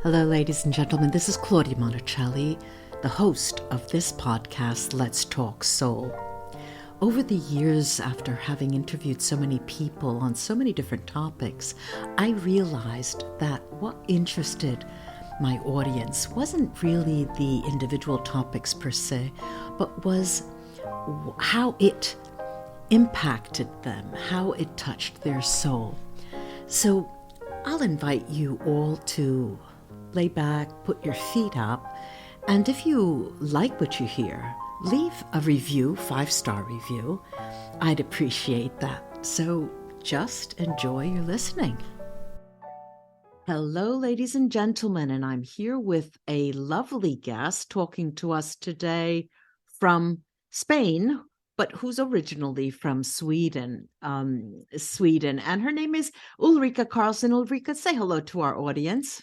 Hello, ladies and gentlemen. This is Claudia Monticelli, the host of this podcast, Let's Talk Soul. Over the years, after having interviewed so many people on so many different topics, I realized that what interested my audience wasn't really the individual topics per se, but was how it impacted them, how it touched their soul. So I'll invite you all to lay back, put your feet up, and if you like what you hear, leave a review, 5-star review. I'd appreciate that. So just enjoy your listening. Hello, ladies and gentlemen, and I'm here with a lovely guest talking to us today from Spain, but who's originally from Sweden, and her name is Ulrika Karlsson. Ulrika, say hello to our audience.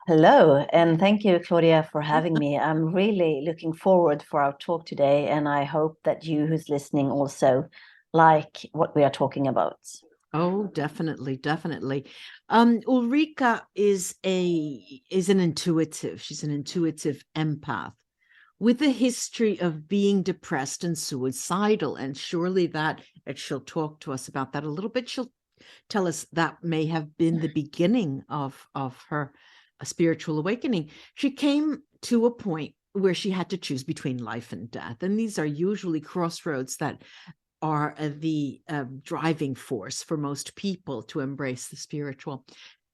Hello, and thank you, Claudia, for having me. I'm really looking forward for our talk today, and I hope that you who's listening also like what we are talking about. Oh, definitely. Ulrika is an intuitive. She's an intuitive empath with a history of being depressed and suicidal, and surely that, and she'll talk to us about that a little bit. She'll tell us that may have been the beginning of her a spiritual awakening. She came to a point where she had to choose between life and death. And these are usually crossroads that are the driving force for most people to embrace the spiritual.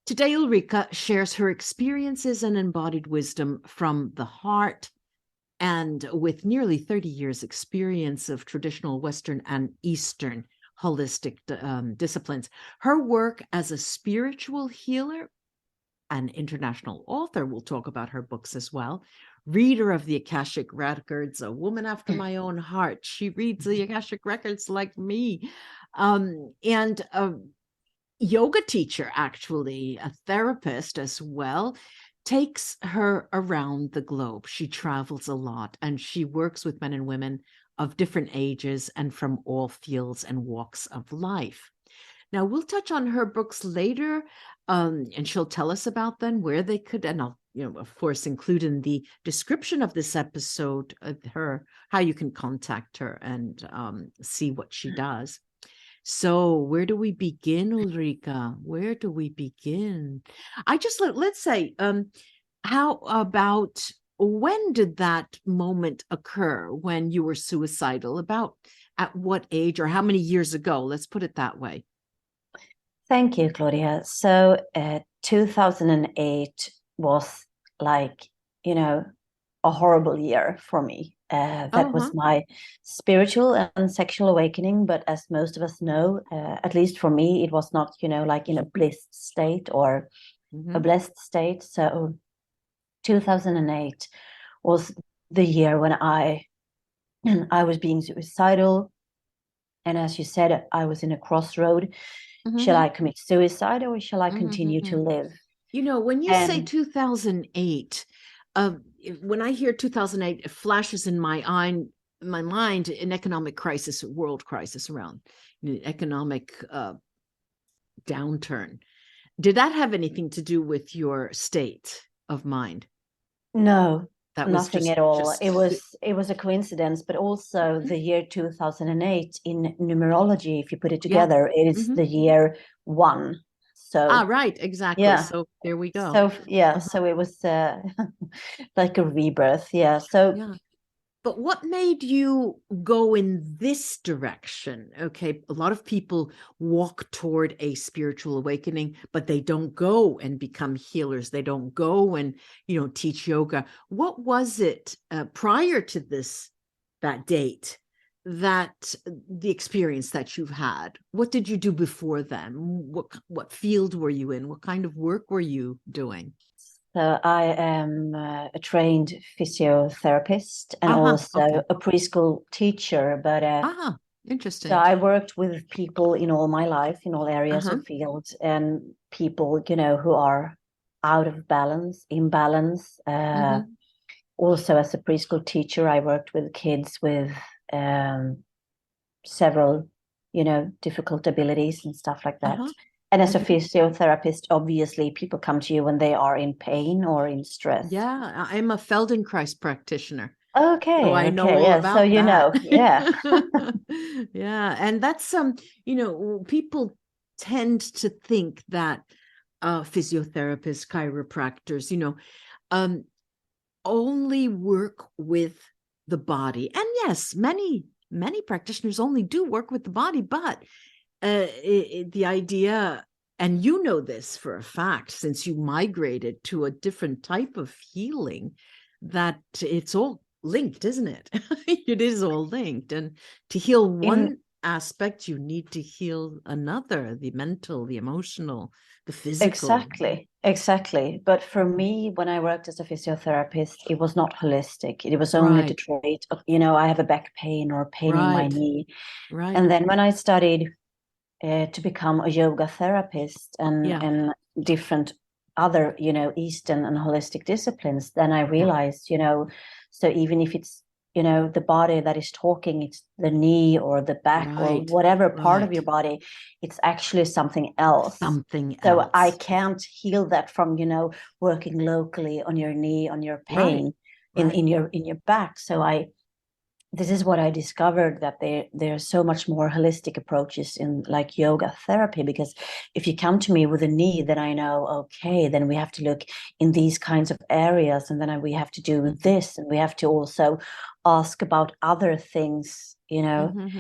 Today, Ulrika shares her experiences and embodied wisdom from the heart. And with nearly 30 years experience of traditional Western and Eastern holistic disciplines, her work as a spiritual healer, an international author, we'll talk about her books as well, reader of the Akashic records, a woman after my own heart. She reads the Akashic records like me, and a yoga teacher, actually, a therapist as well, takes her around the globe. She travels a lot, and she works with men and women of different ages and from all fields and walks of life. Now, we'll touch on her books later, and she'll tell us about them, where they could, and I'll, of course, include in the description of this episode how you can contact her and see what she does. So where do we begin, Ulrika? Where do we begin? Let's say, how about, when did that moment occur when you were suicidal? About at what age or how many years ago? Let's put it that way. Thank you, Claudia. So 2008 was like, a horrible year for me. That was my spiritual and sexual awakening. But as most of us know, at least for me, it was not, like in a blissed state or a blessed state. So 2008 was the year when I was being suicidal. And as you said, I was in a crossroad. Shall I commit suicide or shall I continue to live? When you say 2008, when I hear 2008, it flashes in my mind an economic crisis, a world crisis around economic downturn. Did that have anything to do with your state of mind? No. That was nothing at all. It was a coincidence, but also the year 2008 in numerology, if you put it together, it is the year 1. So right, exactly. Yeah. So there we go. So so it was like a rebirth. Yeah. So yeah. But what made you go in this direction? Okay, a lot of people walk toward a spiritual awakening, but they don't go and become healers. They don't go and, teach yoga. What was it prior to that date, that the experience that you've had? What did you do before then? What field were you in? What kind of work were you doing? So I am a trained physiotherapist and also a preschool teacher. But interesting. So I worked with people in all my life, in all areas of fields, and people, who are out of balance, imbalance. Also, as a preschool teacher, I worked with kids with several, difficult abilities and stuff like that. And as a physiotherapist, obviously people come to you when they are in pain or in stress. Yeah, I'm a Feldenkrais practitioner. So Okay, I know okay, all yeah. So about you that. know, yeah. Yeah, and that's people tend to think that physiotherapists, chiropractors, um, only work with the body. And yes, many practitioners only do work with the body, but the idea, and you know this for a fact, since you migrated to a different type of healing, that it's all linked, isn't it? It is all linked. And to heal one aspect, you need to heal another, the mental, the emotional, the physical. Exactly. But for me, when I worked as a physiotherapist, it was not holistic. It was only to Right, treat, I have a back pain or pain in my right, knee. right. And then when I studied to become a yoga therapist Yeah, and different other, Eastern and holistic disciplines, then I yeah, realized, so even if it's, the body that is talking, it's the knee or the back or right, whatever part of right. your body, it's actually something else. Something So I else. can't heal that from, working locally on your knee, on your Right, pain right. in your back. So this is what I discovered, that there's so much more holistic approaches in like yoga therapy, because if you come to me with a knee, then I know, okay, then we have to look in these kinds of areas, and then we have to do this, and we have to also ask about other things, and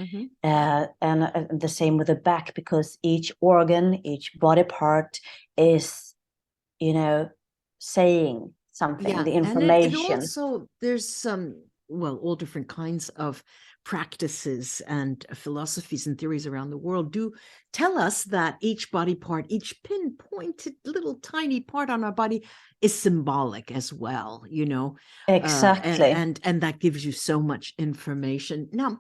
the same with the back, because each organ, each body part is, saying something, Yeah, the and it information. also, there's some, well, all different kinds of practices and philosophies and theories around the world do tell us that each body part, each pinpointed little tiny part on our body is symbolic as well, Exactly. and that gives you so much information. Now,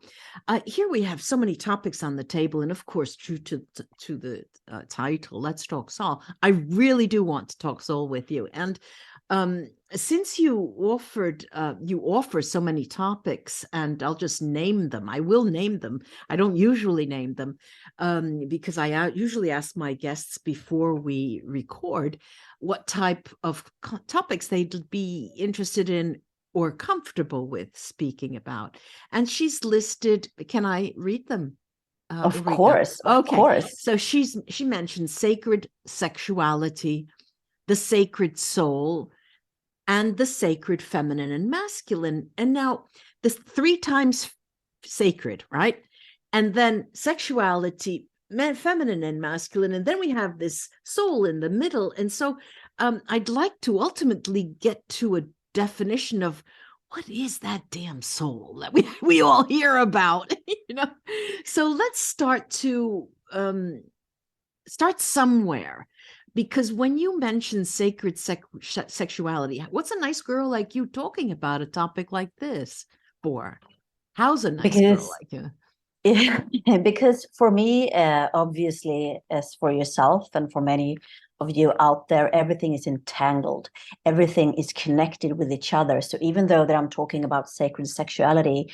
here we have so many topics on the table, and of course, true to the title, Let's Talk Soul. I really do want to talk soul with you, and since you offer so many topics, and I'll just name them. I will name them. I don't usually name them because I usually ask my guests before we record what type of topics they'd be interested in or comfortable with speaking about. And she's listed. Can I read them? Of Ulrika. course, of Okay. course. So she mentioned sacred sexuality, the sacred soul, and the sacred feminine and masculine. And now this 3 times sacred, right? And then sexuality, feminine and masculine. And then we have this soul in the middle. And so I'd like to ultimately get to a definition of what is that damn soul that we all hear about, So let's start somewhere, because when you mention sacred sexuality, what's a nice girl like you talking about a topic like this for? How's a nice girl Because like you? because for me, obviously, as for yourself and for many of you out there, everything is entangled. Everything is connected with each other. So even though that I'm talking about sacred sexuality,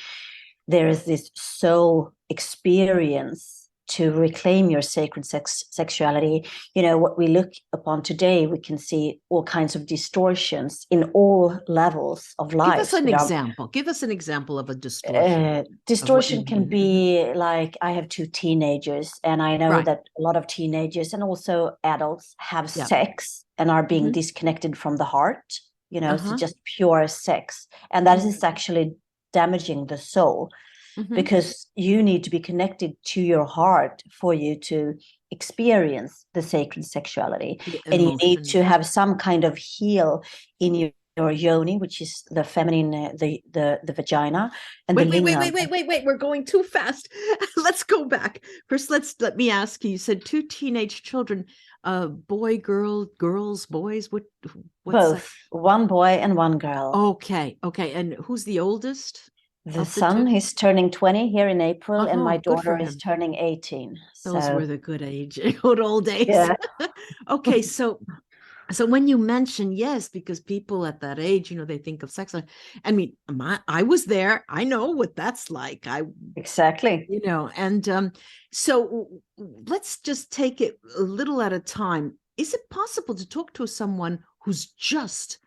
there is this soul experience to reclaim your sacred sexuality. What we look upon today, we can see all kinds of distortions in all levels of Give us lives. an example. Give us an example of a distortion of what you Distortion can mean. be like, I have 2 teenagers, and I know Right. that a lot of teenagers and also adults have Yeah. sex and are being Mm-hmm. disconnected from the heart, so Uh-huh. just pure sex. And that is Mm-hmm. actually damaging the soul, Mm-hmm. because you need to be connected to your heart for you to experience the sacred sexuality. The And you need emotion. to have some kind of heal in your yoni, which is the feminine, the vagina, and the lingam. Wait. We're going too fast. Let's go back. First, let me ask you. You said 2 teenage children, boy, girl, girls, boys. What's that? Both, one boy and one girl. Okay. And who's the oldest The of the son two? is turning 20 here in April, and my Good for daughter is him. turning 18. Those So were the good age, good old days. yeah. Okay, so So when you mention, yes, because people at that age, they think of sex. I mean, I was there. I know what that's like. Exactly. And so let's just take it a little at a time. Is it possible to talk to someone who's just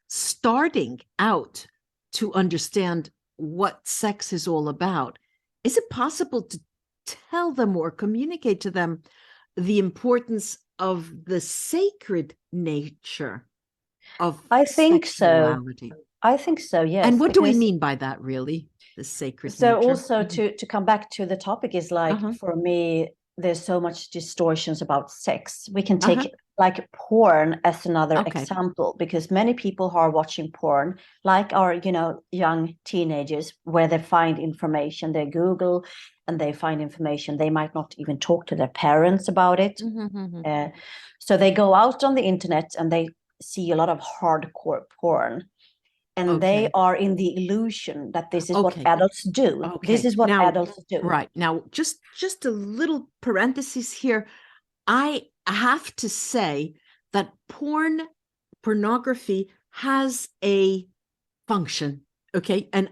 starting out to understand what sex is all about? Is it possible to tell them or communicate to them the importance of the sacred nature of I think so. sexuality? I think so, And yes. what do we Because mean by that, really? The sacred so nature? also to come back to the topic is like, Uh-huh. for me, there's so much distortions about sex. We can Uh-huh. take like porn as another Okay. example, because many people who are watching porn, like our, young teenagers, where they find information, they Google and they find information. They might not even talk to their parents about it. Mm-hmm. So they go out on the internet and they see a lot of hardcore porn, and they Okay. are in the illusion that this is what Okay. adults do. This Okay. is what Now, adults do. right. Now, just a little parenthesis here. I have to say that pornography has a function. Okay. And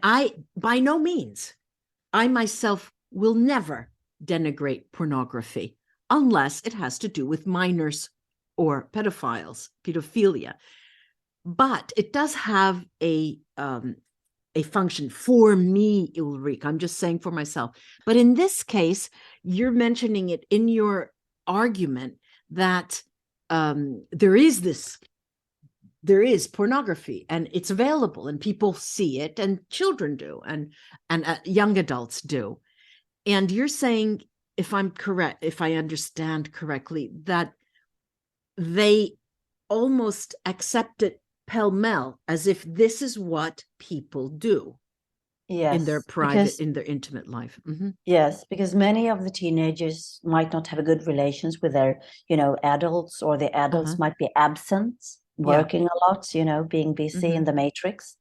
by no means, I myself will never denigrate pornography unless it has to do with minors or pedophilia. But it does have a function for me, Ulrika. I'm just saying for myself. But in this case, you're mentioning it in your argument that there is pornography and it's available and people see it and children do and young adults do. And you're saying, if I'm correct, if I understand correctly, that they almost accept it pell-mell as if this is what people do in their Yes, private, in their intimate life. Mm-hmm. yes, because many of the teenagers might not have a good relations with their, adults, or the Uh-huh. adults might be absent, Yeah. working a lot, being busy in Mm-hmm. the matrix.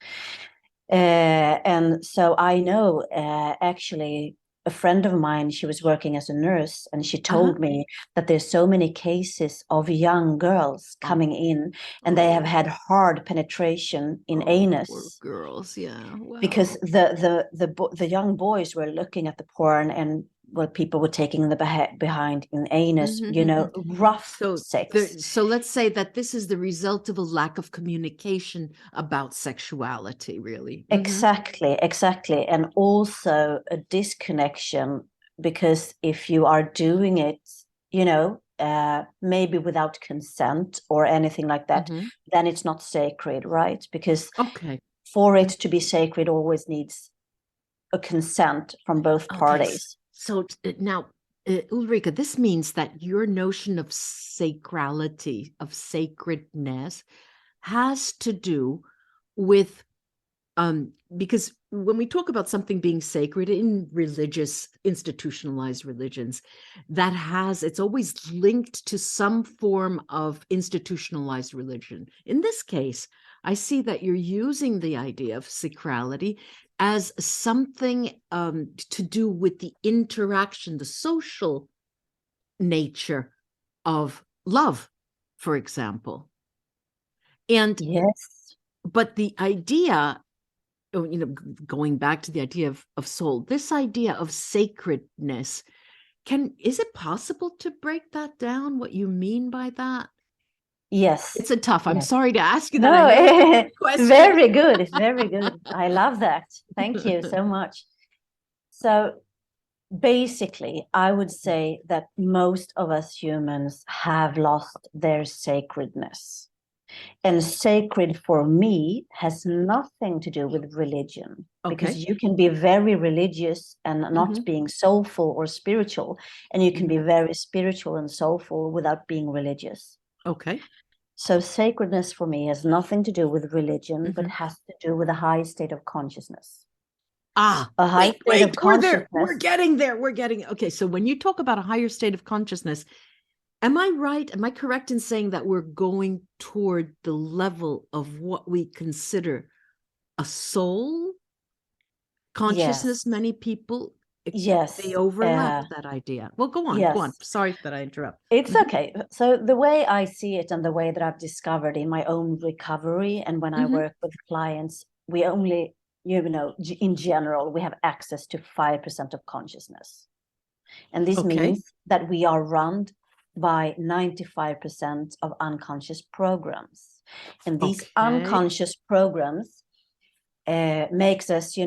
And so I know, actually, a friend of mine, she was working as a nurse, and she Uh-huh. told me that there's so many cases of young girls Oh, coming in, and they have oh, had hard penetration in oh, poor anus, girls. Yeah. because Wow. the young boys were looking at the porn, and what people were taking the behind in anus, Mm-hmm. rough So sex. so let's say that this is the result of a lack of communication about sexuality, really. Mm-hmm. Exactly, exactly. And also a disconnection, because if you are doing it, maybe without consent or anything like that, Mm-hmm. then it's not sacred, right? Because Okay. for it to be sacred always needs a consent from both Okay. parties. So now, Ulrika, this means that your notion of sacrality, of sacredness, has to do with because when we talk about something being sacred in religious, institutionalized religions, it's always linked to some form of institutionalized religion. In this case, I see that you're using the idea of sacrality as something to do with the interaction, the social nature of love, for example. And Yes. but the idea, going back to the idea of soul, this idea of sacredness, is it possible to break that down, what you mean by that? Yes. I'm Yes. sorry to ask you that. I No, know it's a big it's question. very good. It's very good. I love that. Thank you so much. So basically, I would say that most of us humans have lost their sacredness. And sacred for me has nothing to do with religion, because Okay. you can be very religious and not Hmm. being soulful or spiritual, and you can be Hmm. very spiritual and soulful without being religious. Okay. So sacredness for me has nothing to do with religion, but Hmm. has to do with a high state of consciousness. Ah, A high wait, state of we're there. We're consciousness. getting there. Okay. So when you talk about a higher state of consciousness, am I right? Am I correct in saying that we're going toward the level of what we consider a soul consciousness? Yes. Many people Yes. They overlap that idea. Well, go on, go on. Yes. Sorry that I interrupt. It's okay. So the way I see it and the way that I've discovered in my own recovery and when I work with clients, we only, in general, we have access to 5% of consciousness. And this means that we are run by 95% of unconscious programs. And these unconscious programs makes us,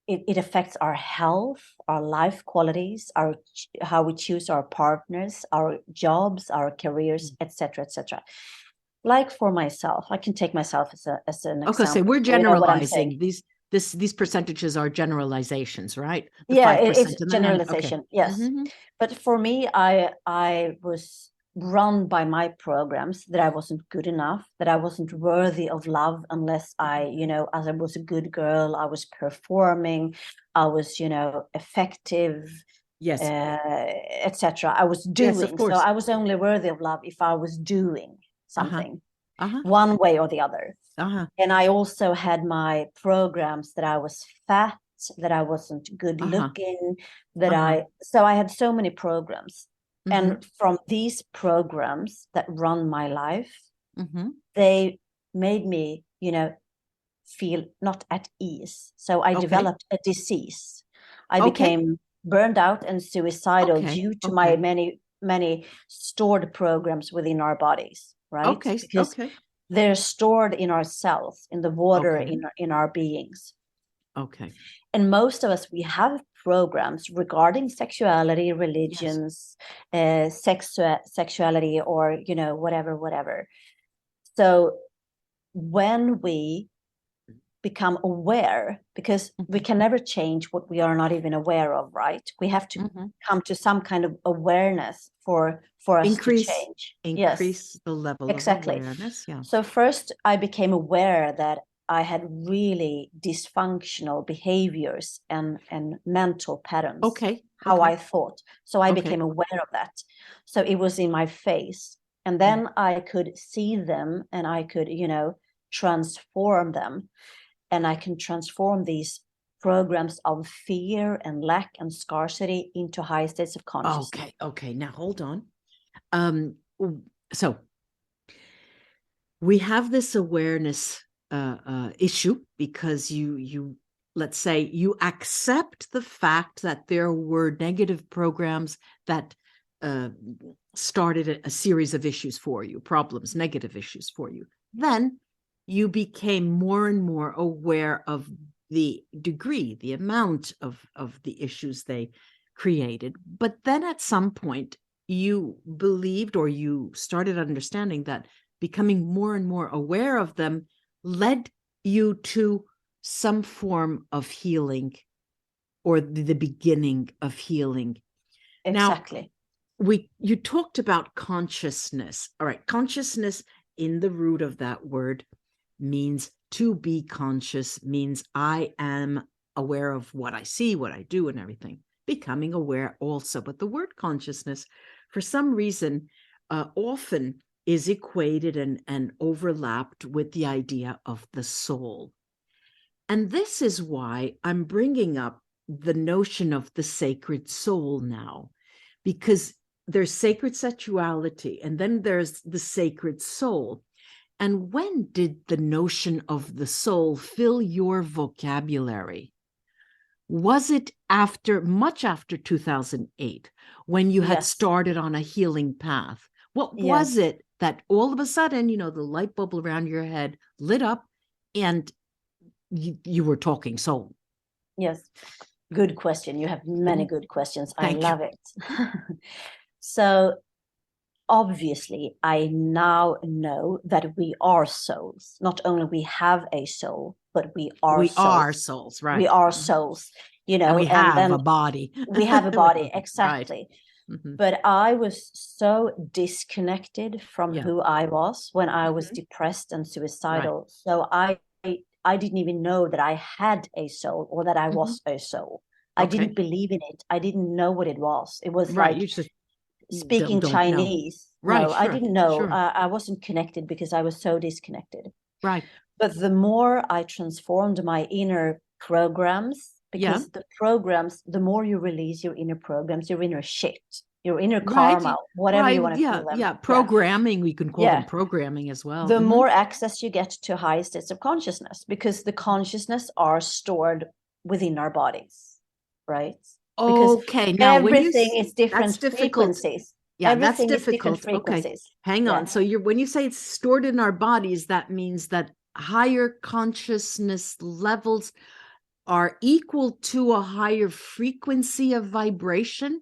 it affects our health, our life qualities, how we choose our partners, our jobs, our careers, etc., etc. Like for myself, I can take myself as an example. So we're generalizing. You know these percentages are generalizations, right? The 5%, it's generalization. Yes. But for me, I was run by my programs that I wasn't good enough, that I wasn't worthy of love unless as I was a good girl, I was performing, I was, effective, yes, etc. I was doing. Yes, of course. So I was only worthy of love if I was doing something, one way or the other. And I also had my programs that I was fat, that I wasn't good looking, so I had so many programs. And from these programs that run my life, they made me, feel not at ease. So I developed a disease. I became burned out and suicidal due to my many stored programs within our bodies, right? Because they're stored in our cells, in the water, in our beings. And most of us, we have programs regarding sexuality, religions, sexuality, or, whatever. So when we become aware, because we can never change what we are not even aware of, right? We have to come to some kind of awareness for us to change. Increase the level of awareness. Yeah. So first I became aware that I had really dysfunctional behaviors and mental patterns. How I thought. So I became aware of that. So it was in my face. And then I could see them and I could, transform them. And I can transform these programs of fear and lack and scarcity into high states of consciousness. Okay. Now hold on. So we have this awareness issue because you let's say you accept the fact that there were negative programs that started a series of issues for you, problems, negative issues for you. Then you became more and more aware of the degree, the amount of the issues they created. But then at some point you believed, or you started understanding, that becoming more and more aware of them led you to some form of healing, or the beginning of healing. Exactly. Now, you talked about consciousness. All right, consciousness in the root of that word means to be conscious, means I am aware of what I see, what I do, and everything. Becoming aware also. But the word consciousness, for some reason, often is equated and overlapped with the idea of the soul. And this is why I'm bringing up the notion of the sacred soul now, because there's sacred sexuality and then there's the sacred soul. And when did the notion of the soul fill your vocabulary? Was it much after 2008, when you had started on a healing path? What was it that all of a sudden, the light bulb around your head lit up and you were talking soul? Yes. Good question. You have many good questions. I love it. So obviously, I now know that we are souls. Not only we have a soul, but we are souls. We are souls, right? We are souls, and we have a body. We have a body, exactly. Right. But I was so disconnected from who I was when I was depressed and suicidal. Right. So I didn't even know that I had a soul, or that I was a soul. I didn't believe in it. I didn't know what it was. It was like you just speaking Chinese. Right. No, sure, I didn't know. Sure. I wasn't connected because I was so disconnected. Right. But the more I transformed my inner programs because the programs, the more you release your inner programs, your inner shit, your inner Right. karma, whatever you want to call them. Yeah, programming, we can call them programming as well. The more access you get to higher states of consciousness, because the consciousness are stored within our bodies, right? Okay, because now everything is different difficult. frequencies. Yeah, everything that's is different difficult. Okay, frequencies. hang on. So when you say it's stored in our bodies, that means that higher consciousness levels are equal to a higher frequency of vibration,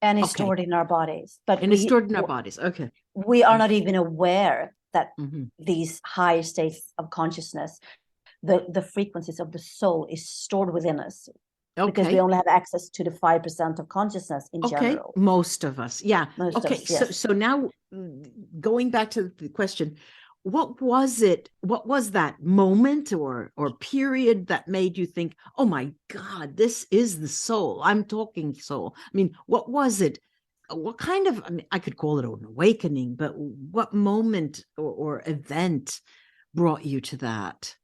and it's stored in our bodies. It's stored in our bodies. Okay, we are not even aware that these higher states of consciousness, the frequencies of the soul, is stored within us. Because we only have access to the 5% of consciousness in general. Most of us, yeah. Most of us, yes. So now going back to the question, what was that moment or period that made you think, oh my God, this is the soul? I'm talking soul. I mean, what was it? What kind of, I mean, I could call it an awakening, but what moment or event brought you to that?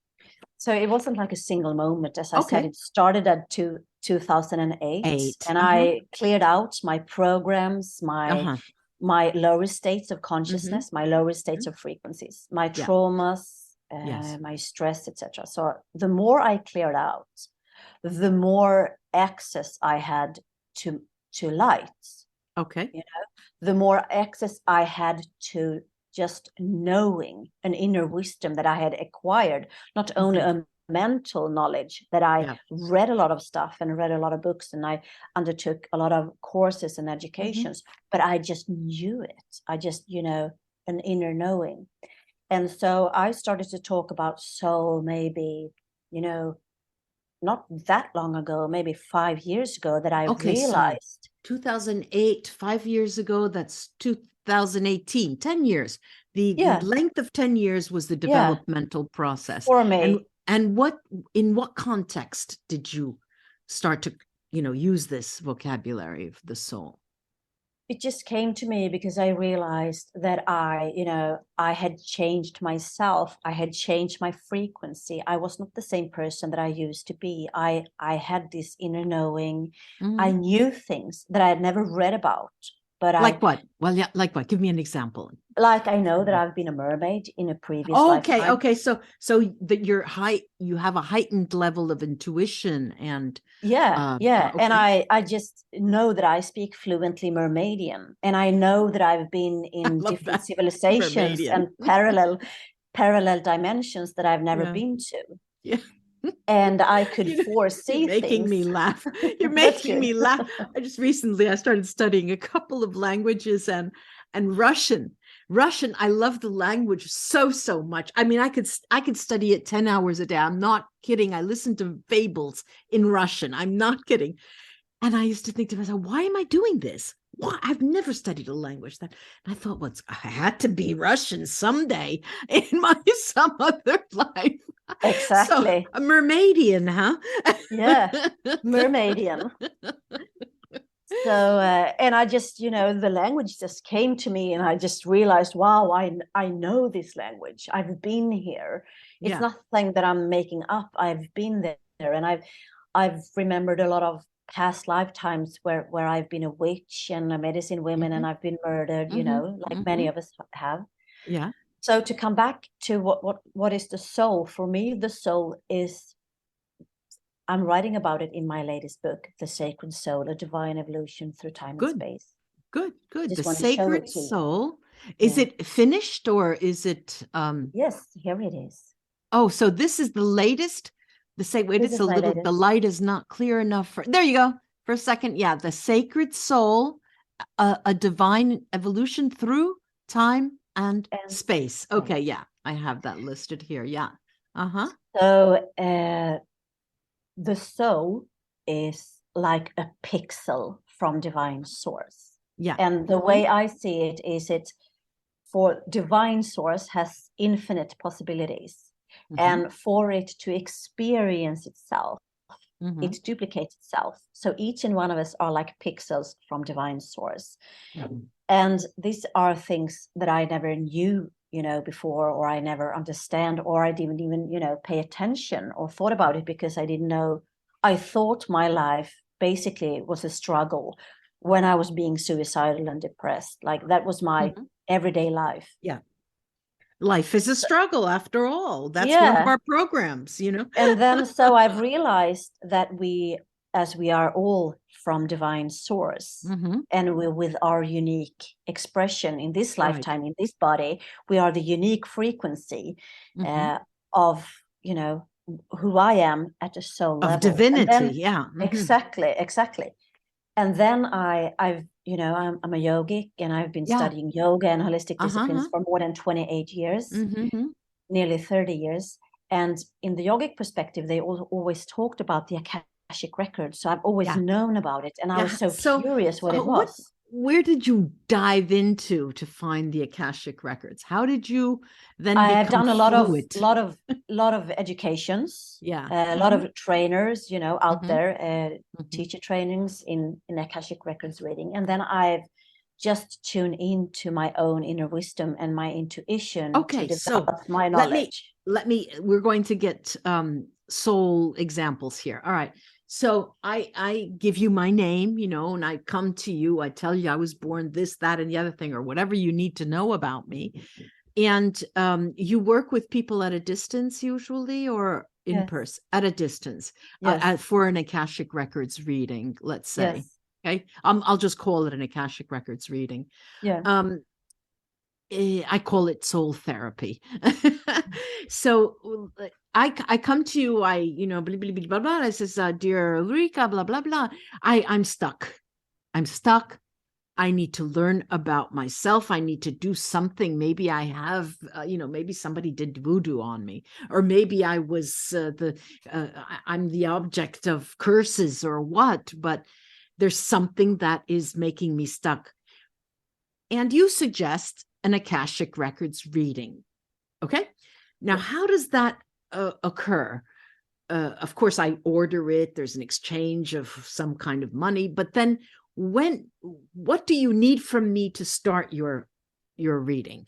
So it wasn't like a single moment. As I said, it started at 2008. And I cleared out my programs, my lower states of consciousness, my lower states of frequencies, my traumas, my stress, etc. So the more I cleared out, the more access I had to light. Okay. You know, the more access I had to just knowing an inner wisdom that I had acquired, not only a mental knowledge that I read a lot of stuff and read a lot of books and I undertook a lot of courses and educations, but I just knew it. I just, an inner knowing. And so I started to talk about soul maybe, not that long ago, maybe 5 years ago, that I realized. So 2008, 5 years ago, that's 2018, 10 years. The length of 10 years was the developmental process. For me. And in what context did you start to, use this vocabulary of the soul? It just came to me because I realized that I had changed myself. I had changed my frequency. I was not the same person that I used to be. I had this inner knowing. I knew things that I had never read about. But what? Well, yeah, like what? Give me an example. Like I know that I've been a mermaid in a previous lifetime. Okay. So that you have a heightened level of intuition and and I just know that I speak fluently Mermaidian, and I know that I've been in different civilizations and parallel dimensions that I've never been to. Yeah. And I could foresee You're making things. me laugh. You're making me laugh. I started studying a couple of languages and Russian. I love the language so much. I mean, I could study it 10 hours a day. I'm not kidding. I listen to fables in Russian. I'm not kidding. And I used to think to myself, why am I doing this? Why? I've never studied a language that. And I thought, well, I had to be Russian someday in some other life. Exactly. So, a Mermaidian, huh? Yeah, Mermaidian. So, and I just, the language just came to me, and I just realized, wow, I know this language. I've been here. It's nothing that I'm making up. I've been there, and I've remembered a lot of past lifetimes where I've been a witch and a medicine woman, and I've been murdered, like many of us have. Yeah. So to come back to what is the soul? For me, the soul is, I'm writing about it in my latest book, The Sacred Soul, A Divine Evolution Through Time and Space. Good. The Sacred Soul. Is it finished or is it? Yes, here it is. Oh, so this is the latest. The light is not clear enough there you go. For a second. Yeah. The Sacred Soul, a Divine Evolution Through Time and Space. Okay. Yeah. I have that listed here. Yeah. So, the soul is like a pixel from divine source. Yeah. And the way I see it is for divine source has infinite possibilities. And for it to experience itself, it duplicates itself. So each and one of us are like pixels from divine source. And these are things that I never knew, before, or I never understand, or I didn't even, pay attention or thought about it, because I didn't know I thought my life basically was a struggle when I was being suicidal and depressed. Like that was my everyday life. Yeah. Life is a struggle after all. That's one of Yeah. our programs, you know. And then so I've realized that as we are all from divine source, and we with our unique expression in this lifetime, in this body, we are the unique frequency of, you know, who I am at a soul Of level. divinity. And then, Yeah. Exactly. And then I've, you know, I'm a yogic, and I've been studying yoga and holistic disciplines for more than 28 years, nearly 30 years. And in the yogic perspective, they always talked about the Akashic records. So I've always known about it. And I was so curious what it was. Where did you dive into to find the Akashic records? How did you then I have done a lot of educations, a lot of trainers, you know, out there, teacher trainings in Akashic records reading. And then I've just tuned into my own inner wisdom and my intuition to develop my knowledge. We're going to get soul examples here. All right. So I give you my name, you know, and I come to you, I tell you I was born this, that, and the other thing, or whatever you need to know about me. And you work with people at a distance usually, or in person? At a distance, for an Akashic records reading, let's say. Okay. I'll just call it an Akashic records reading. I call it soul therapy. So I come to you, you know, blah, blah, blah, blah, blah. I says, dear Ulrika, blah, blah, blah. I'm stuck. I need to learn about myself. I need to do something. Maybe I have, you know, maybe somebody did voodoo on me, or maybe I was I'm the object of curses or what, but there's something that is making me stuck. And you suggest an Akashic records reading. Okay. Now, how does that occur? Of course, I order it. There's an exchange of some kind of money, but then what do you need from me to start your reading?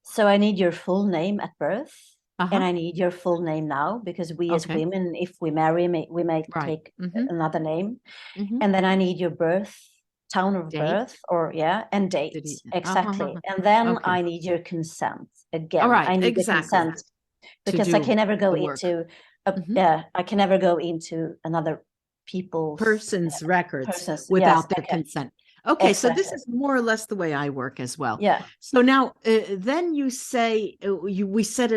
So I need your full name at birth, and I need your full name now, because we as women, if we marry, we may take another name. And then I need your birth, town of birth, and date. Exactly. And then I need your consent again. I need the consent, because I can never go into I can never go into another person's records without their consent. Okay, so this is more or less the way I work as well. Yeah. So now, then you say we set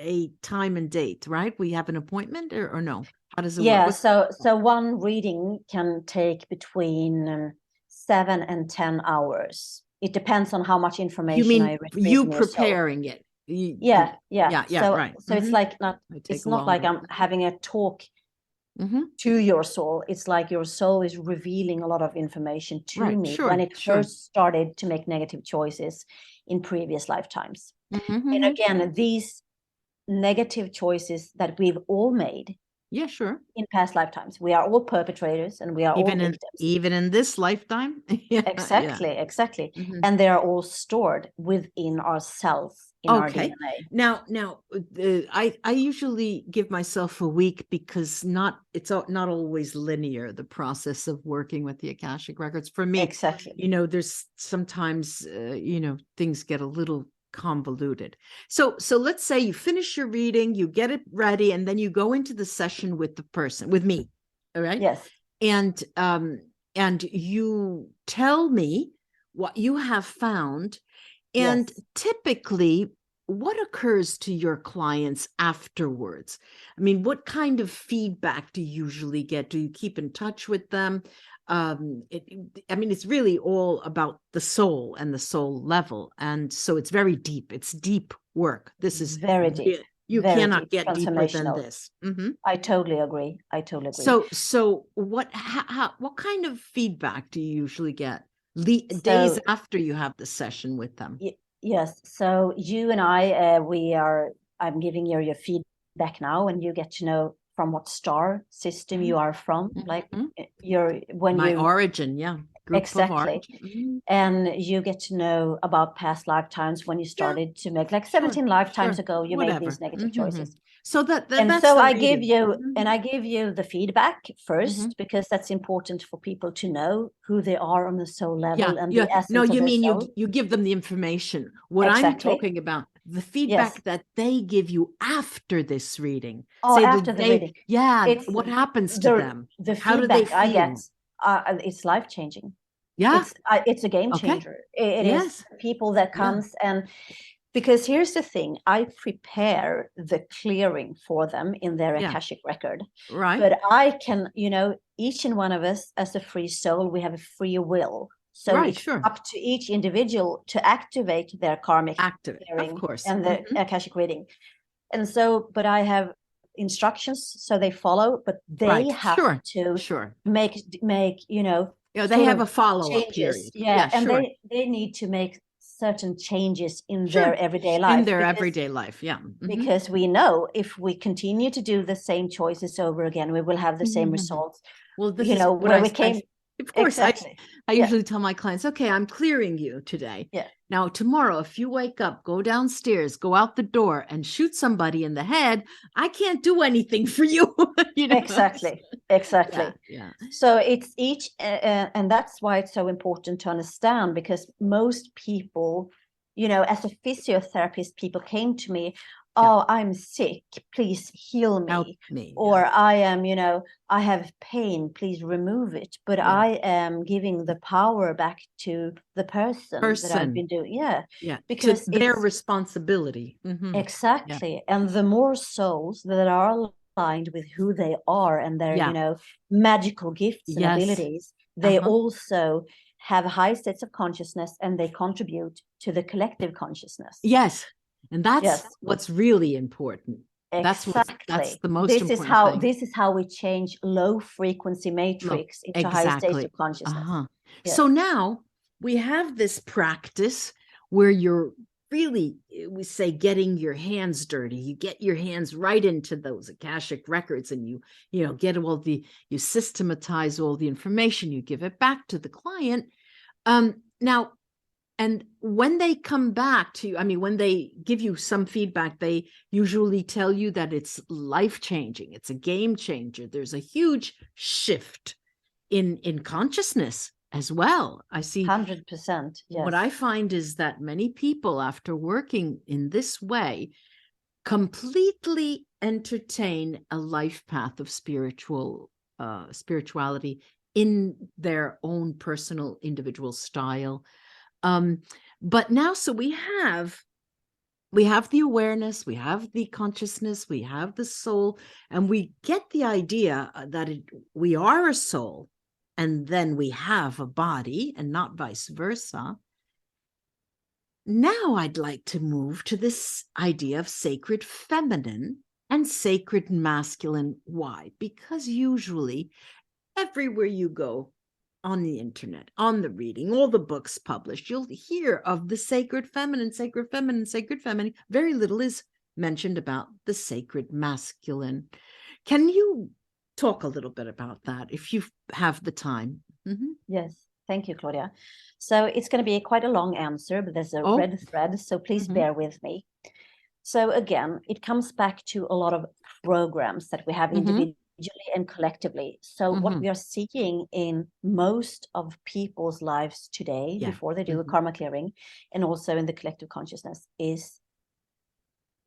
a time and date, right? We have an appointment, or no? How does it work? Yeah. So one reading can take between 7 and 10 hours. It depends on how much information I receive. You preparing it? Yeah. Right. So it's like it's not like I'm having a talk to your soul. It's like your soul is revealing a lot of information to me when it first started to make negative choices in previous lifetimes. And again, these negative choices that we've all made in past lifetimes, we are all perpetrators, and we are all victims. Even in this lifetime. Exactly. And they are all stored within ourselves. In our DNA. Now, I usually give myself a week, because it's not always linear, the process of working with the Akashic records for me. Exactly. You know, there's sometimes you know, things get a little convoluted. So let's say you finish your reading, you get it ready, and then you go into the session with the person, with me. All right. Yes. And you tell me what you have found. And typically, what occurs to your clients afterwards? I mean, what kind of feedback do you usually get? Do you keep in touch with them? I mean, it's really all about the soul and the soul level. And so it's very deep. It's deep work. This is very deep. You cannot get deeper than this. I totally agree. So what kind of feedback do you usually get days after you have the session with them? Yes. So you and I'm giving you your feedback now, and you get to know from what star system you are from, like my origin. Yeah. Group of exactly. art. Mhm. And you get to know about past lifetimes when you started to make, like 17 lifetimes ago, you made these Whatever. negative choices. So And that's so the I give reading. you, and I give you the feedback first, Mhm. because that's important for people to know who they are on the soul level and Yeah. the No, essence of you their mean soul. you give them the information. What I'm Exactly. talking about, the Yes. feedback that they give you after this reading. Oh, Say after the reading. yeah, what happens to them? The How do they feedback I get, feel? it's life-changing. Yeah. It's a game Okay. changer. It Yes. is people that Yeah. comes, and because here's the thing, I prepare the clearing for them in their Yeah. Akashic record. Right. But I can, each and one of us as a free soul, we have a free will. So Right, it's sure. up to each individual to activate their karmic clearing, of course. and the Akashic reading. And so, but I have instructions, so they follow, but they have to make they have a follow-up changes. period. Yeah, and sure. they need to make certain changes in their everyday life. In their everyday life, yeah. Because we know if we continue to do the same choices over again, we will have the same results. Well, this is what where we came. Of course, exactly. I usually tell my clients, okay, I'm clearing you today. Yeah. Now, tomorrow, if you wake up, go downstairs, go out the door and shoot somebody in the head, I can't do anything for you. Exactly. Yeah. So it's each, and that's why it's so important to understand, because most people, as a physiotherapist, people came to me, oh, I'm sick, please heal me. Help me. Or I am, I have pain, please remove it. But I am giving the power back to the person that I've been doing. Yeah. Because it's their responsibility. Exactly. And the more souls that are aligned with who they are and their, magical gifts and abilities, they also have high states of consciousness, and they contribute to the collective consciousness. Yes. And that's what's really important. Exactly. That's the most important thing. This is how we change low frequency matrix into high states of consciousness. Yes. So now we have this practice where you're really, we say, getting your hands dirty. You get your hands right into those Akashic records, and you get you systematize all the information, you give it back to the client. Now, and when they come back to you, when they give you some feedback, they usually tell you that it's life-changing. It's a game changer. There's a huge shift in consciousness as well. I see 100%. Yes. What I find is that many people, after working in this way, completely entertain a life path of spirituality in their own personal individual style. But now, so we have the awareness, we have the consciousness, we have the soul, and we get the idea that we are a soul, and then we have a body, and not vice versa. Now I'd like to move to this idea of sacred feminine and sacred masculine. Why? Because usually everywhere you go, on the internet, on the reading, all the books published, you'll hear of the sacred feminine, sacred feminine, sacred feminine. Very little is mentioned about the sacred masculine. Can you talk a little bit about that if you have the time? Yes. Thank you, Claudia. So it's going to be quite a long answer, but there's a red thread, so please bear with me. So again, it comes back to a lot of programs that we have individually and collectively. So what we are seeing in most of people's lives today, before they do a karma clearing, and also in the collective consciousness, is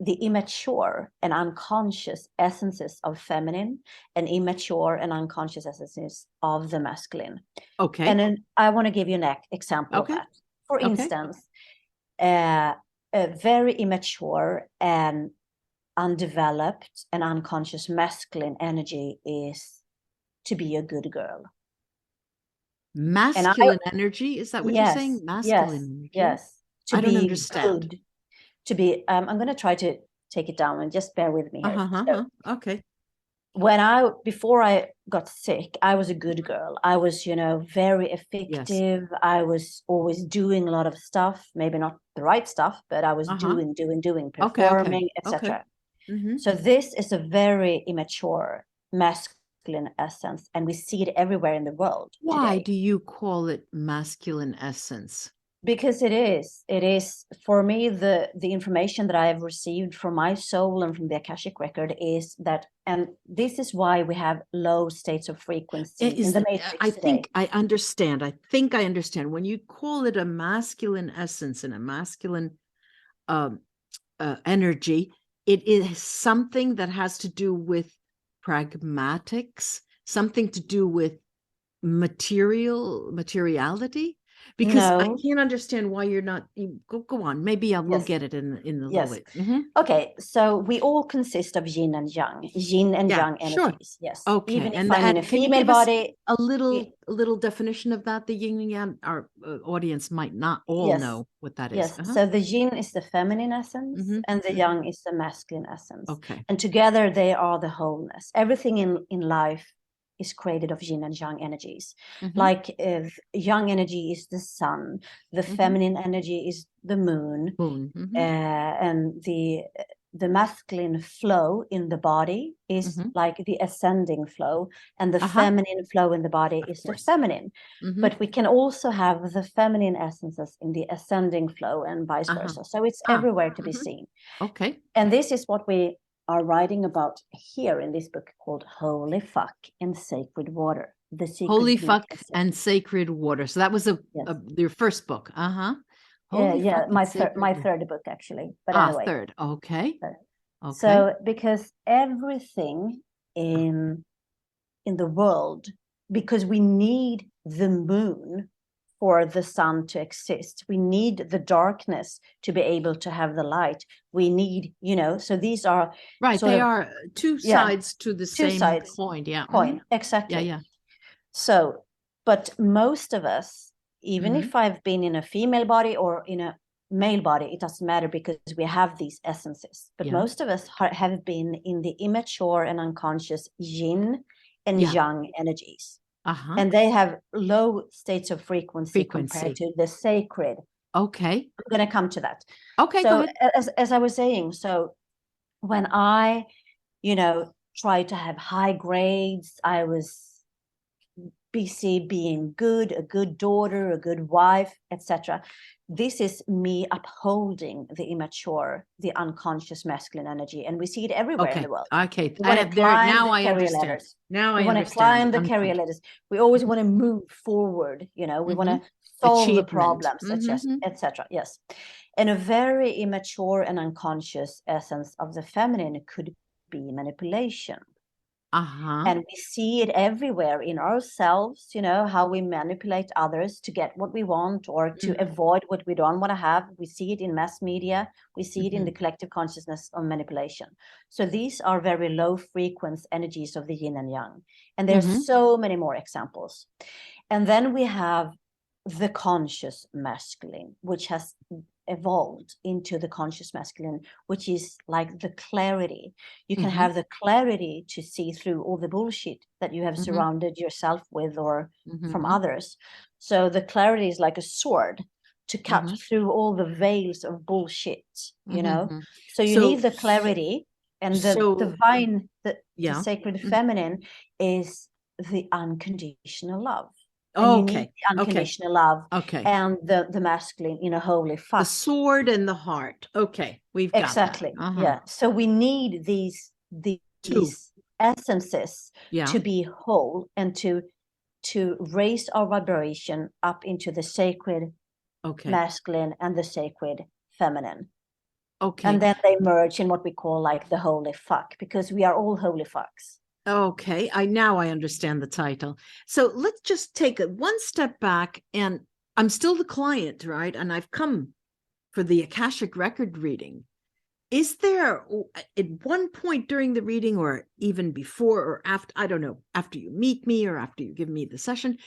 the immature and unconscious essences of feminine, and immature and unconscious essences of the masculine. Okay. And then I want to give you an example of that. For instance, a very immature and undeveloped and unconscious masculine energy is to be a good girl. Masculine energy? Is that what you're saying? Masculine energy? Yes. I don't understand. Good. To be, I'm going to try to take it down, and just bear with me here. So, okay. Before I got sick, I was a good girl. I was, very effective. Yes. I was always doing a lot of stuff, maybe not the right stuff, but I was doing, performing, etc. So this is a very immature masculine masculine essence, and we see it everywhere in the world. Why today. do you call it masculine essence? Because it is for me, the information that I have received from my soul and from the Akashic record is that, and this is why we have low states of frequency in the matrix I today. think I understand. I think I understand. When you call it a masculine essence and a masculine energy, it is something that has to do with pragmatics, something to do with materiality. Because I can't understand why you're not. Go on. Maybe I will get it in the little bit. Okay, so we all consist of yin and yang energies. Sure. Yes. Okay. Even if And I'm in a female body, a little definition of that. The yin and yang. Our audience might not all know what that is. Yes. So the yin is the feminine essence, and the yang is the masculine essence. Okay. And together they are the wholeness. Everything in life is created of yin and yang energies. Like if yang energy is the sun, the feminine energy is the moon, and the masculine flow in the body is like the ascending flow, and the feminine flow in the body is the feminine. But we can also have the feminine essences in the ascending flow and vice versa. So it's everywhere to be seen. Okay. And this is what we are writing about here in this book called Holy Fuck and Sacred Water. The Secret Holy Fuck and Sacred Water. So that was your first book. My third book, actually. But anyway. Third. Okay. Okay. So because everything in the world, because we need the moon for the sun to exist, we need the darkness to be able to have the light. We need, so these are they are two sides to the same coin. Exactly. Yeah. So, but most of us, even if I've been in a female body or in a male body, it doesn't matter, because we have these essences. But most of us have been in the immature and unconscious yin and yang energies. And they have low states of frequency compared to the sacred. Okay. I'm going to come to that. Okay, so go ahead. As I was saying, so when I, tried to have high grades, I was busy being good, a good daughter, a good wife, etc. This is me upholding the immature, the unconscious masculine energy, and we see it everywhere in the world. Okay, now I understand. Now we want to climb the career ladders. We always want to move forward. We want to solve the problems, etc. Yes, and a very immature and unconscious essence of the feminine could be manipulation. And we see it everywhere in ourselves, how we manipulate others to get what we want or to avoid what we don't want to have. We see it in mass media. We see it in the collective consciousness of manipulation. So these are very low frequency energies of the yin and yang. And there's so many more examples. And then we have the conscious masculine, which has evolved into the conscious masculine, which is like the clarity. You can have the clarity to see through all the bullshit that you have surrounded yourself with or from others. So the clarity is like a sword to cut through all the veils of bullshit, So you need the clarity, and the divine, the sacred feminine is the unconditional love. And you need the unconditional love. And the masculine, holy fuck. The sword and the heart. Okay, we've got exactly. Yeah. So we need these essences to be whole and to raise our vibration up into the sacred masculine and the sacred feminine. Okay. And then they merge in what we call like the holy fuck, because we are all holy fucks. Okay, now I understand the title. So let's just take one step back, and I'm still the client, right? And I've come for the Akashic record reading. Is there, at one point during the reading, or even before or after, I don't know, after you meet me or after you give me the session,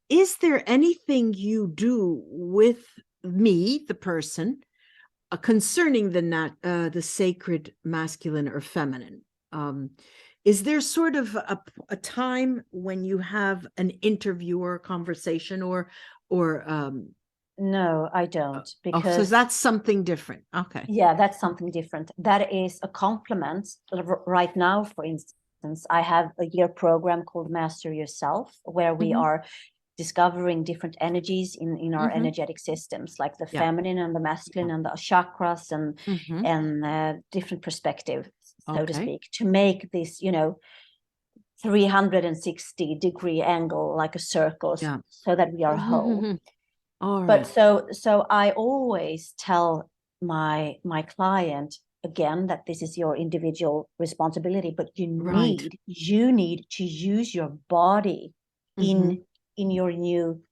is there anything you do with me, the person, concerning the sacred masculine or feminine? Is there sort of a time when you have an interview or a conversation or no, I don't, because so that's something different. Okay. Yeah, that's something different. That is a compliment right now, for instance, I have a year program called Master Yourself, where we are discovering different energies in our energetic systems, like the feminine and the masculine and the chakras and different perspective, so to speak, to make this, 360-degree angle, like a circle, so that we are whole. All But right. so I always tell my client again that this is your individual responsibility, but you need to use your body in your new,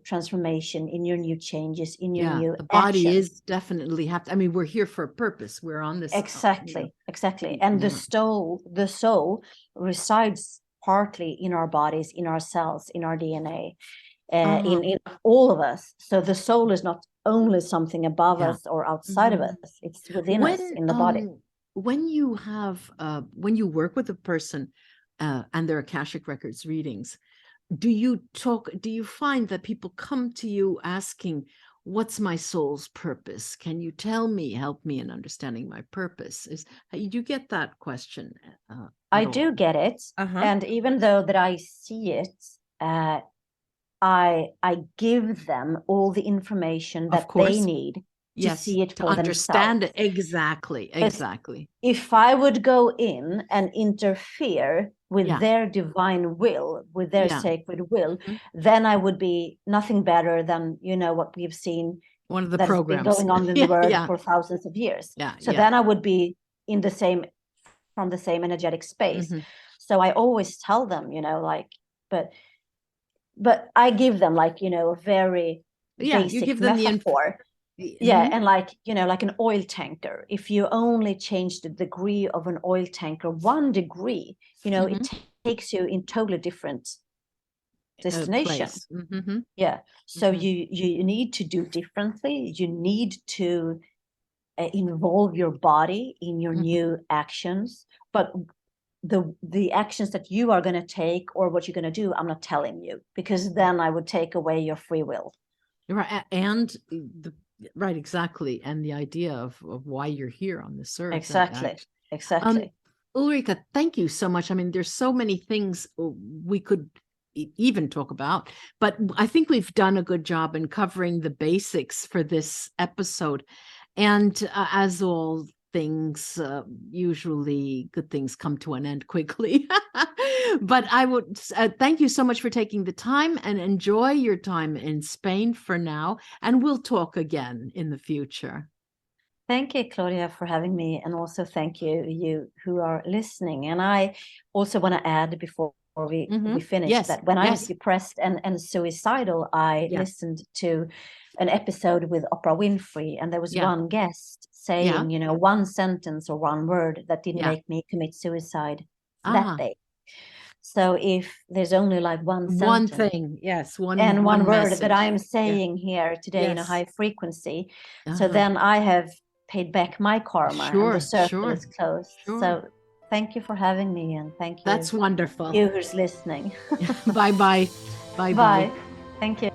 transformation, in your new changes, in your new the body actions. is definitely I mean, we're here for a purpose. We're on this. Exactly. And the soul resides partly in our bodies, in our cells, in our DNA, in all of us. So the soul is not only something above us or outside of us, it's within us, in the body. When you have when you work with a person and their Akashic records readings, do you find that people come to you asking, what's my soul's purpose? Can you help me in understanding my purpose? You get that question? I do get it. And even though that I see it, I give them all the information that they need to see it for understand themselves. It. Exactly. If I would go in and interfere with their divine will, with their sacred will, then I would be nothing better than, what we've seen, one of the that's programs been going on in the world for thousands of years. So then I would be from the same energetic space. So I always tell them, but I give them a very basic you give them metaphor. And like an oil tanker, if you only change the degree of an oil tanker 1 degree, it takes you in totally different destination. So you need to do differently. You need to involve your body in your new actions, but the actions that you are going to take or what you're going to do, I'm not telling you, because then I would take away your free will. Right. And exactly. And the idea of why you're here on this earth. Exactly. Ulrika, thank you so much. I mean, there's so many things we could even talk about, but I think we've done a good job in covering the basics for this episode. And as all things, usually good things come to an end quickly. But I would thank you so much for taking the time, and enjoy your time in Spain for now. And we'll talk again in the future. Thank you, Claudia, for having me. And also thank you who are listening. And I also want to add before we finish that when I was depressed and suicidal, I listened to an episode with Oprah Winfrey, and there was one guest saying, one sentence or one word that didn't make me commit suicide that day. So if there's only like one thing, one word message that I'm saying here today in a high frequency, so then I have paid back my karma, and the circle is closed. So thank you for having me, and thank you. That's wonderful. You who's listening. Bye. Bye. Thank you.